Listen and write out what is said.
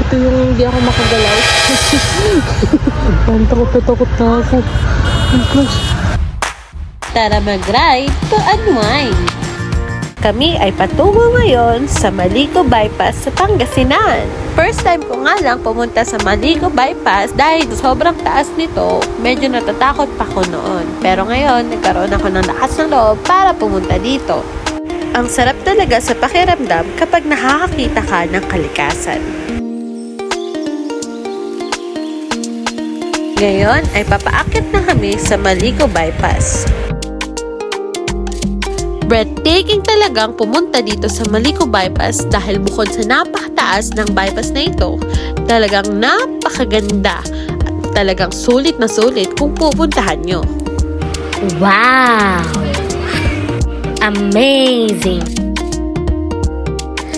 Ito yung hindi ako makagalaw. Parang takot na ako. Oh gosh. Tara mag-ride to unwind. Kami ay patungo ngayon sa Maligo Bypass sa Pangasinan. First time ko nga lang pumunta sa Maligo Bypass dahil sobrang taas nito, medyo natatakot pa ko noon. Pero ngayon, nagkaroon ako ng lakas ng loob para pumunta dito. Ang sarap talaga sa pakiramdam kapag nakakakita ka ng kalikasan. Ngayon ay papaakit na kami sa Maligo Bypass. Breathtaking talagang pumunta dito sa Maligo Bypass dahil bukod sa napakataas ng bypass na ito, talagang napakaganda at talagang sulit na sulit kung pupuntahan nyo. Wow! Amazing!